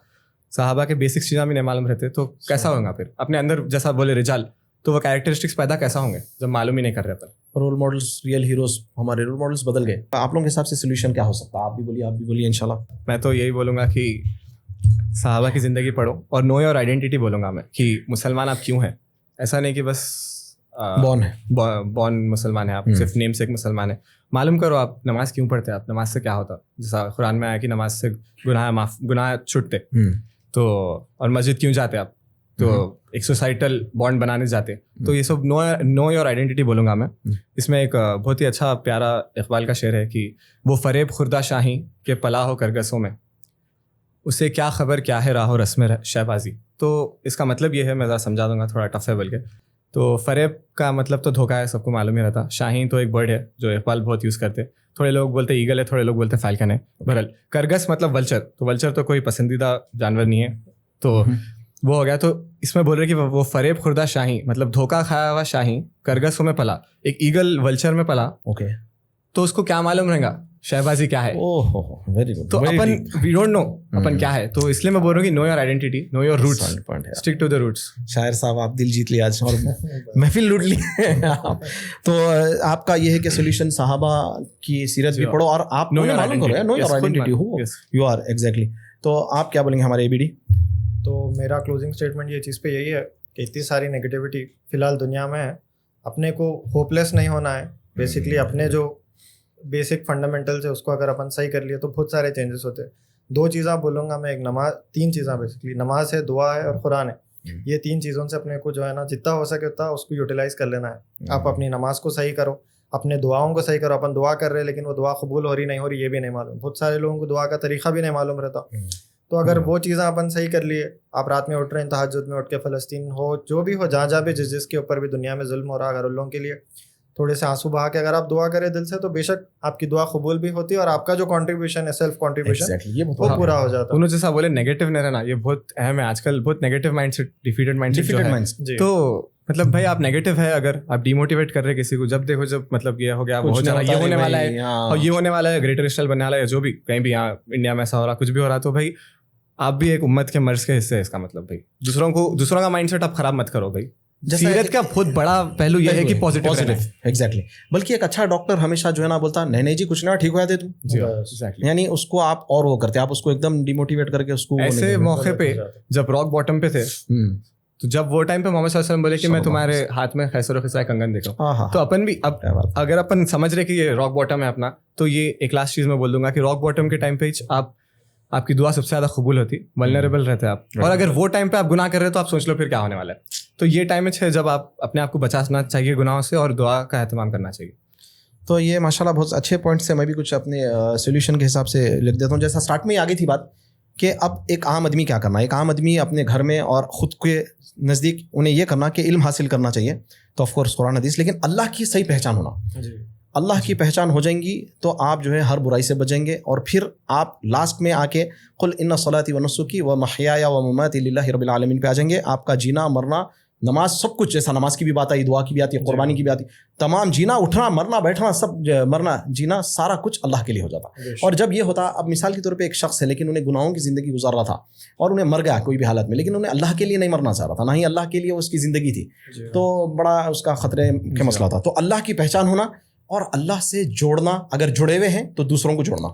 صحابہ کے بیسک چیزیں بھی نہیں معلوم رہتے تو کیسا ہوگا پھر. اپنے اندر جیسا بولے رجال, تو وہ کیریکٹرسٹکس پیدا کیسا ہوں گے جب معلوم ہی نہیں کر رہے پر. رول ماڈلس, ریئل ہیروز, ہمارے رول ماڈلس بدل گئے. آپ لوگوں کے حساب سے سولوشن کیا ہو سکتا ہے؟ آپ بھی بولیے انشاءاللہ. میں تو یہی بولوں گا کہ صحابہ کی زندگی پڑھو اور نو یور آئیڈینٹی بولوں گا میں کہ مسلمان آپ کیوں ہیں. ایسا نہیں کہ بس بورن مسلمان ہیں آپ, صرف نیم سے ایک مسلمان ہے. معلوم کرو آپ نماز کیوں پڑھتے ہیں, آپ نماز سے کیا ہوتا. جیسا قرآن میں آیا کہ نماز سے گناہ چھٹتے, تو اور مسجد کیوں جاتے آپ, تو ایک سوسائٹل بانڈ بنانے جاتے. تو یہ سب نو یور آئیڈینٹی بولوں گا میں. اس میں ایک بہت ہی اچھا پیارا اقبال کا شعر ہے کہ وہ فریب خوردہ شاہی کے پلا ہو کرگسوں میں, اسے کیا خبر کیا ہے راہ و رسم شہبازی. تو اس کا مطلب یہ ہے, میں ذرا سمجھا دوں گا, تھوڑا ٹف ہے بلکہ. تو فریب کا مطلب تو دھوکہ ہے, سب کو معلوم ہی رہتا. شاہین تو ایک برڈ ہے جو اقبال بہت یوز کرتے. تھوڑے لوگ بولتے ایگل ہے, تھوڑے لوگ بولتے فالکن ہے. بہرحال کرگس مطلب ولچر, تو ولچر تو کوئی پسندیدہ جانور نہیں ہے, تو وہ ہو گیا. تو اس میں بول رہے کہ وہ فریب خوردہ شاہین مطلب دھوکہ کھایا ہوا شاہین کرگسوں میں پلا, ایک ایگل ولچر میں پلا. اوکے, تو اس کو کیا معلوم رہے گا شہبازی کیا ہے. تو اپن وی ڈونٹ نو اپن کیا ہے. تو اس لیے میں بول رہا ہوں کہ know your identity, know your roots, stick to the roots. شاعر صاحب آپ دل جیت لیے آج اور محفل لوٹ لی. تو آپ کا یہ ہے کہ سولوشن صحابہ کی سیرت بھی پڑھو اور آپ معلوم کرو know your identity who you are exactly. تو آپ کیا بولیں گے ہمارے ABD؟ تو میرا کلوزنگ اسٹیٹمنٹ یہ چیز پہ یہی ہے کہ اتنی ساری نگیٹیوٹی فی الحال دنیا میں ہے, اپنے کو ہوپ لیس نہیں ہونا ہے. بیسکلی اپنے جو بیسک فنڈامنٹلس ہے اس کو اگر اپن صحیح کر لیے تو بہت سارے چینجز ہوتے ہیں. 2 چیزیں بولوں گا میں, ایک نماز, 3 چیزیں بیسکلی, نماز ہے, دعا ہے اور قرآن ہے. یہ 3 چیزوں سے اپنے کو جو ہے نا جتنا ہو سکے اتنا اس کو یوٹیلائز کر لینا ہے. آپ اپنی نماز کو صحیح کرو, اپنے دعاؤں کو صحیح کرو. اپن دعا کر رہے ہیں لیکن وہ دعا قبول ہو رہی نہیں ہو رہی یہ بھی نہیں معلوم. بہت سارے لوگوں کو دعا کا طریقہ بھی نہیں معلوم رہتا. تو اگر وہ چیزیں اپن صحیح کر لیے, آپ رات میں اٹھ رہے ہیں تہجد میں اٹھ کے, فلسطین ہو جو بھی ہو, جہاں بھی جس کے اوپر بھی دنیا میں ظلم ہو رہا, اگر ان لوگوں کے لیے تھوڑے سے آنسو بہا کے اگر آپ دعا کریں دل سے, تو بے شک آپ کی دعا قبول بھی ہوتی ہے اور آپ کا جو کنٹریبیوشن ہے, سیلف کنٹریبیوشن, وہ پورا ہو جاتا ہے. انہوں جیسا بولے نیگیٹو نہیں رہنا, یہ بہت اہم ہے آج کل. بہت negative mindset, defeated mindset. تو مطلب بھائی آپ نیگیٹو ہے, اگر آپ ڈیموٹیویٹ کر رہے کسی کو, جب دیکھو جب مطلب یہ ہو گیا وہ ہو جانا, یہ ہونے والا ہے اور یہ ہونے والا ہے, گریٹر اسٹائل بننے والا ہے, جو بھی کہیں بھی یہاں انڈیا میں ایسا ہو رہا, کچھ بھی ہو رہا, تو بھائی آپ بھی ایک امت کے مرض کے حصے. اس کا مطلب بھائی دوسروں کا مائنڈ سیٹ آپ خراب مت کرو بھائی. سیرت کا بہت بڑا پہلو یہ ہے کہ پازیٹیو. ایگزیکٹلی. بلکہ ایک اچھا ڈاکٹر ہمیشہ جو ہے نا بولتا نہیں جی کچھ نہ ٹھیک ہو جاتے تم, یعنی اس کو آپ اور وہ کرتے, آپ اس کو ایک دم ڈیموٹیویٹ کر کے اس کو. ایسے موقع پہ جب راک باٹم پہ تھے, تو جب وہ ٹائم پہ محمد صلی اللہ علیہ وسلم بولے کہ میں تمہارے ہاتھ میں خیسر و خسائے کنگن دیکھا ہوں, تو اپن بھی اب اگر اپن سمجھ رہے کہ یہ راک باٹم ہے اپنا, تو یہ ایک لاسٹ چیز میں بول دوں گا کہ راک باٹم کے ٹائم پہ آپ کی دعا سب سے زیادہ قبول ہوتی, ولنریبل رہتے آپ. اور اگر وہ ٹائم پہ آپ گناہ کر رہے تو آپ سوچ لو پھر کیا ہونے والا ہے. تو یہ ٹائم ہے جب آپ اپنے آپ کو بچانا چاہیے گناہوں سے اور دعا کا اہتمام کرنا چاہیے. تو یہ ماشاءاللہ بہت اچھے پوائنٹس ہیں. میں بھی کچھ اپنے سولوشن کے حساب سے لکھ دیتا ہوں. جیسا اسٹارٹ میں ہی آگے تھی بات کہ اب ایک عام آدمی کیا کرنا ہے. ایک عام آدمی اپنے گھر میں اور خود کے نزدیک انہیں یہ کرنا کہ علم حاصل کرنا چاہیے. تو آف کورس قرآن حدیث, لیکن اللہ کی صحیح پہچان ہونا. اللہ کی پہچان ہو جائیں گی تو آپ جو ہے ہر برائی سے بچیں گے. اور پھر آپ لاسٹ میں آ کے قل ان صلاتی و نسکی و محیای و مماتی للہ رب العالمین پہ آ جائیں گے. آپ کا جینا مرنا, نماز, سب کچھ, جیسا نماز کی بھی بات آئی, دعا کی بھی آتی ہے, قربانی کی بھی آتی, تمام جینا اٹھنا مرنا بیٹھنا سب, مرنا جینا سارا کچھ اللہ کے لیے ہو جاتا. اور جب یہ ہوتا, اب مثال کے طور پہ ایک شخص ہے لیکن انہیں گناہوں کی زندگی گزار رہا تھا اور انہیں مر گیا کوئی بھی حالت میں, لیکن انہیں اللہ کے لیے نہیں مرنا چاہ رہا تھا, نہ ہی اللہ کے لیے اس کی زندگی تھی, تو بڑا اس کا خطرے کا مسئلہ تھا. تو اللہ کی پہچان ہونا اور اللہ سے جوڑنا. اگر جڑے ہوئے ہیں تو دوسروں کو جوڑنا.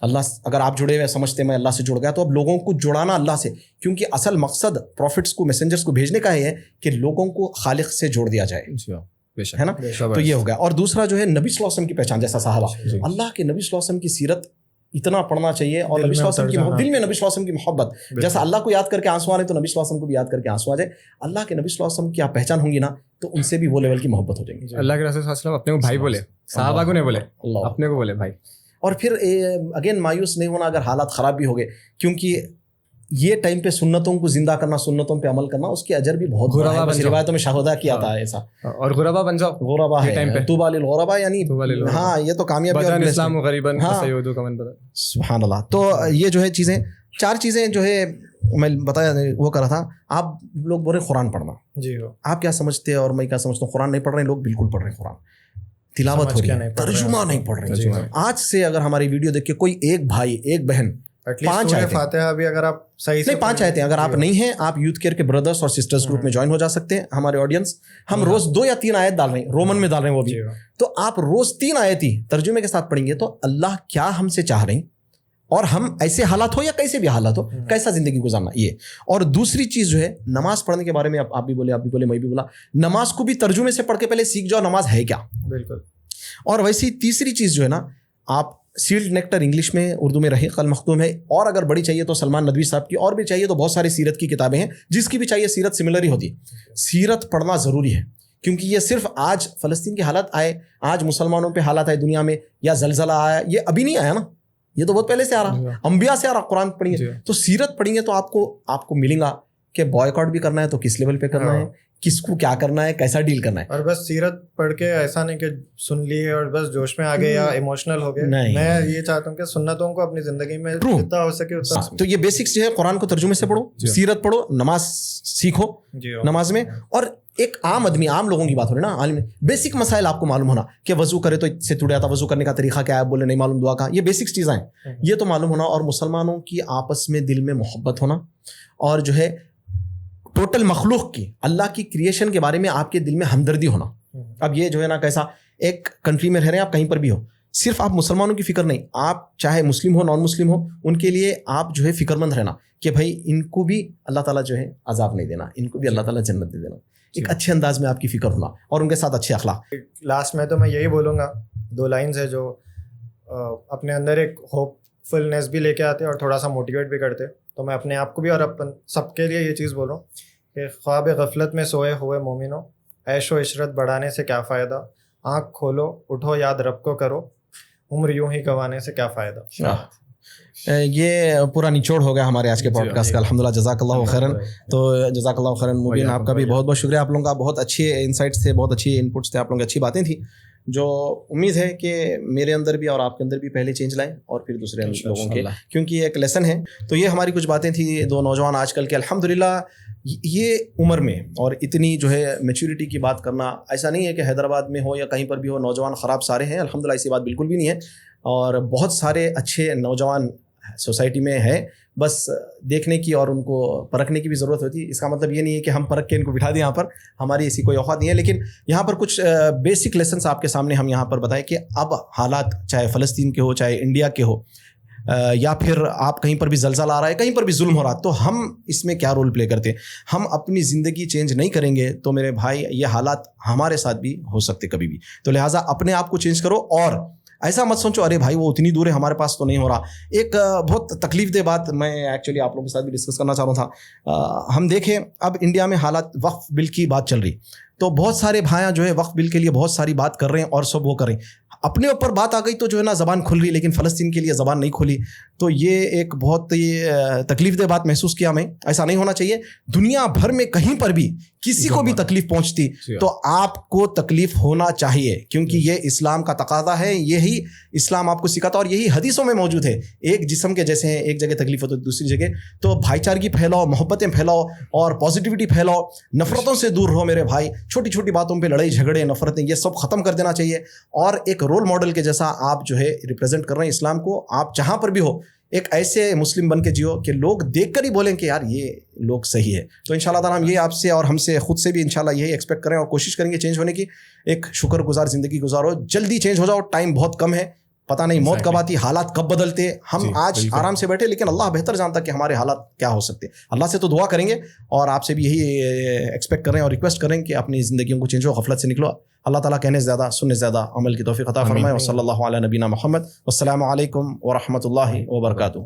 اللہ, اگر آپ جڑے ہوئے سمجھتے میں اللہ سے جڑ گیا, تو اب لوگوں کو جڑانا اللہ سے, کیونکہ اصل مقصد پروفٹس کو, میسنجرس کو بھیجنے کا یہ ہے کہ لوگوں کو خالق سے جوڑ دیا جائے, ہے نا. تو یہ ہو گیا. اور دوسرا جو ہے نبی صلی اللہ علیہ وسلم کی پہچان, جیسا صحابہ, اللہ کے نبی صلی اللہ علیہ وسلم کی سیرت اتنا پڑھنا چاہیے, اور نبی صلی اللہ علیہ وسلم کی دل میں نبی صلی اللہ علیہ وسلم کی محبت, جیسا اللہ کو یاد کر کے آنسو آ رہے تو نبی صلی اللہ علیہ وسلم کو بھی یاد کر کے آنسو آ جائے. اللہ کے نبی صلی اللہ علیہ وسلم کی آپ پہچان ہوں گی نا, تو ان سے بھی وہ لیول کی محبت ہو جائیں گی. اللہ کے رسول صلی اللہ علیہ وسلم اپنے کو بھائی بولے, صحابہ کو نہیں بولے, اپنے کو بولے بھائی. اور پھر اگین مایوس نہیں ہونا اگر حالات خراب بھی ہو گئے, کیونکہ یہ ٹائم پہ سنتوں کو زندہ کرنا, سنتوں پہ عمل کرنا, اس کے اجر بھی بہت بڑا ہے. روایتوں میں شہدا کیا تھا ایسا, اور غربا بن جاؤ, غربا ہے, طوبی للغربا, یعنی ہاں یہ تو کامیابی ہے. اسلام غریبا فسیعود کمن بدل, سبحان اللہ. تو یہ جو ہے چیزیں, 4 چیزیں جو ہے میں بتایا وہ کر رہا تھا. آپ لوگ بول رہے قرآن پڑھنا, جی آپ کیا سمجھتے ہیں اور میں کیا سمجھتا ہوں؟ قرآن نہیں پڑھ رہے ہیں لوگ, بالکل پڑھ رہے ہیں قرآن, تلاوت ہو رہی ہے, ترجمہ نہیں پڑھ رہے. آج سے اگر ہماری ویڈیو دیکھ کے کوئی ایک بھائی ایک بہن ایٹ لیسٹ سورہ فاتحہ بھی اگر آپ صحیح سے 5 آیتیں اگر آپ نہیں ہیں آپ یوتھ کیئر کے بردرس اور سسٹرز گروپ میں جوائن ہو جا سکتے ہیں. ہمارے آڈینس ہم روز 2 یا 3 آیت ڈال رہے ہیں, رومن میں ڈال رہے ہیں وہ بھی, تو آپ روز 3 آیت ہی ترجمے کے ساتھ پڑھیں گے تو اللہ کیا ہم سے چاہ رہے ہیں اور ہم ایسے حالات ہو یا کیسے بھی حالات ہو کیسا زندگی گزارنا یہ. اور دوسری چیز جو ہے نماز پڑھنے کے بارے میں آپ بھی بولے میں بھی بولا, نماز کو بھی ترجمے سے پڑھ کے پہلے سیکھ جاؤ نماز ہے کیا. بالکل. اور ویسے ہی تیسری چیز جو ہے نا, آپ سیلڈ نیکٹر انگلش میں اردو میں رحیق المختوم ہے, اور اگر بڑی چاہیے تو سلمان ندوی صاحب کی, اور بھی چاہیے تو بہت ساری سیرت کی کتابیں ہیں, جس کی بھی چاہیے سیرت سملر ہی ہوتی ہے. سیرت پڑھنا ضروری ہے کیونکہ یہ صرف آج فلسطین کے حالات آئے, آج مسلمانوں پہ حالات آئے دنیا میں, یا زلزلہ آیا, یہ ابھی نہیں آیا نا, یہ تو بہت پہلے سے آ رہا, انبیاء سے آ رہا. قرآن پڑھیں گے تو سیرت پڑھیں گے تو آپ کو ملیں گا کہ بوائکاٹ بھی کرنا ہے تو کس لیول پہ کرنا ہے, کس کو کیا کرنا ہے, کیسا ڈیل کرنا ہے. اور بس سیرت پڑھ کے ایسا نہیں کہ سن لیے اور بس جوش میں آ گئے یا ایموشنل ہو گئے. میں یہ چاہتا ہوں کہ سنتوں کو اپنی زندگی میں جتنا ہو سکے اتنا. تو یہ بیسکس جو ہے قرآن کو ترجمے سے پڑھو, سیرت پڑھو, نماز سیکھو نماز میں. اور ایک عام آدمی, عام لوگوں کی بات ہو رہی ہے نا, عالم بیسک مسائل آپ کو معلوم ہونا کہ وضو کرے تو اس سے ٹوٹ جاتا, وضو کرنے کا طریقہ کیا ہے, بولے نہیں معلوم دعا کا, یہ بیسکس چیزیں ہیں, یہ تو معلوم ہونا. اور مسلمانوں کی آپس میں دل میں محبت ہونا, اور جو ہے ٹوٹل مخلوق کی, اللہ کی کریشن کے بارے میں آپ کے دل میں ہمدردی ہونا. اب یہ جو ہے نا کیسا, ایک کنٹری میں رہ رہے ہیں آپ, کہیں پر بھی ہو, صرف آپ مسلمانوں کی فکر نہیں, آپ چاہے مسلم ہو نان مسلم ہو, ان کے لیے آپ جو ہے فکر مند رہنا کہ بھائی ان کو بھی اللہ تعالیٰ جو ہے عذاب نہیں دینا, ان کو بھی اللہ تعالیٰ جنت دے دینا. ایک اچھے انداز میں آپ کی فکر ہونا اور ان کے ساتھ اچھے اخلاق. لاسٹ میں تو میں یہی بولوں گا, 2 لائنز ہے جو اپنے اندر ایک ہوپ فلنس بھی لے کے آتے اور تھوڑا سا موٹیویٹ بھی کرتے. تو میں اپنے آپ کو بھی اور سب کے لیے یہ چیز بول رہا ہوں کہ خواب غفلت میں سوئے ہوئے مومنوں, عیش و عشرت بڑھانے سے کیا فائدہ, آنکھ کھولو اٹھو یاد رب کو کرو, عمر یوں ہی گنوانے سے کیا فائدہ. یہ پورا نچوڑ ہو گیا ہمارے آج کے پوڈ کاسٹ کا. الحمدللہ, جزاک اللہ خیرن. تو جزاک اللہ خیرن مبین, آپ کا بھی بہت بہت شکریہ. آپ لوگوں کا بہت اچھے انسائٹس تھے, بہت اچھی انپٹس تھے, آپ لوگوں کی اچھی باتیں تھیں جو امید ہے کہ میرے اندر بھی اور آپ کے اندر بھی پہلے چینج لائیں اور پھر دوسرے لوگوں کے, کیونکہ یہ ایک لیسن ہے. تو یہ ہماری کچھ باتیں تھیں 2 نوجوان آج کل کے. الحمدللہ یہ عمر میں اور اتنی جو ہے میچورٹی کی بات کرنا, ایسا نہیں ہے کہ حیدرآباد میں ہو یا کہیں پر بھی ہو نوجوان خراب سارے ہیں. الحمدللہ ایسی بات بالکل بھی نہیں ہے, اور بہت سارے اچھے نوجوان سوسائٹی میں ہے, بس دیکھنے کی اور ان کو پرکھنے کی بھی ضرورت ہوتی ہے. اس کا مطلب یہ نہیں ہے کہ ہم پرکھ کے ان کو بٹھا دیں یہاں پر, ہماری ایسی کوئی اوقات نہیں ہے. لیکن یہاں پر کچھ بیسک لیسنس آپ کے سامنے ہم یہاں پر بتائیں کہ اب حالات چاہے فلسطین کے ہو چاہے انڈیا کے ہو, یا پھر آپ کہیں پر بھی زلزلہ آ رہا ہے, کہیں پر بھی ظلم ہو رہا ہے, تو ہم اس میں کیا رول پلے کرتے ہیں. ہم اپنی زندگی چینج نہیں کریں گے تو میرے بھائی یہ حالات ہمارے ساتھ بھی ہو سکتے کبھی بھی. تو لہٰذا اپنے آپ کو چینج کرو, اور ایسا مت سوچو ارے بھائی وہ اتنی دور ہے ہمارے پاس تو نہیں ہو رہا. ایک بہت تکلیف دہ بات میں ایکچولی آپ لوگوں کے ساتھ بھی ڈسکس کرنا چاہ رہا تھا. ہم دیکھیں اب انڈیا میں حالات, وقف بل کی بات چل رہی, تو بہت سارے بھائیاں جو ہے وقف بل کے لیے بہت ساری بات کر رہے ہیں اور سب وہ کر رہے ہیں. اپنے اوپر بات آ گئی تو جو ہے نا زبان کھل رہی, لیکن فلسطین کے لیے زبان نہیں کھلی. تو یہ ایک بہت تکلیف دہ بات محسوس کیا میں. ایسا نہیں ہونا چاہیے. دنیا بھر میں کہیں پر بھی کسی کو بھی تکلیف پہنچتی تو آپ کو تکلیف ہونا چاہیے, کیونکہ یہ اسلام کا تقاضا ہے, یہی اسلام آپ کو سکھاتا اور یہی حدیثوں میں موجود ہے. ایک جسم کے جیسے ہیں, ایک جگہ تکلیف ہو تو دوسری جگہ. تو بھائی چارگی پھیلاؤ, محبتیں پھیلاؤ اور پازیٹیوٹی پھیلاؤ, نفرتوں سے دور رہو میرے بھائی. چھوٹی چھوٹی باتوں پہ لڑائی جھگڑے نفرتیں یہ سب ختم کر دینا چاہیے. اور ایک رول ماڈل کے جیسا آپ جو ہے ریپرزینٹ کر رہے ہیں اسلام کو. آپ جہاں پر بھی ہو ایک ایسے مسلم بن کے جیو کہ لوگ دیکھ کر ہی بولیں کہ یار یہ لوگ صحیح ہے. تو انشاءاللہ تعالیٰ ہم یہ آپ سے اور ہم سے خود سے بھی انشاءاللہ یہی ایکسپیکٹ کریں اور کوشش کریں گے چینج ہونے کی. ایک شکر گزار زندگی گزارو, جلدی چینج ہو جاؤ, ٹائم بہت کم ہے, پتہ نہیں موت کب آتی, حالات کب بدلتے. ہم آج آرام سے بیٹھے, لیکن اللہ بہتر جانتا کہ ہمارے حالات کیا ہو سکتے. اللہ سے تو دعا کریں گے اور آپ سے بھی یہی ایکسپیکٹ کریں اور ریکویسٹ کریں کہ اپنی زندگیوں کو چینج ہو, غفلت سے نکلو. اللہ تعالیٰ کہنے سے زیادہ سننے سے زیادہ عمل کی توفیق عطا فرمائے. وصلی اللہ علی نبینا محمد. والسلام علیکم ورحمۃ اللہ وبرکاتہ.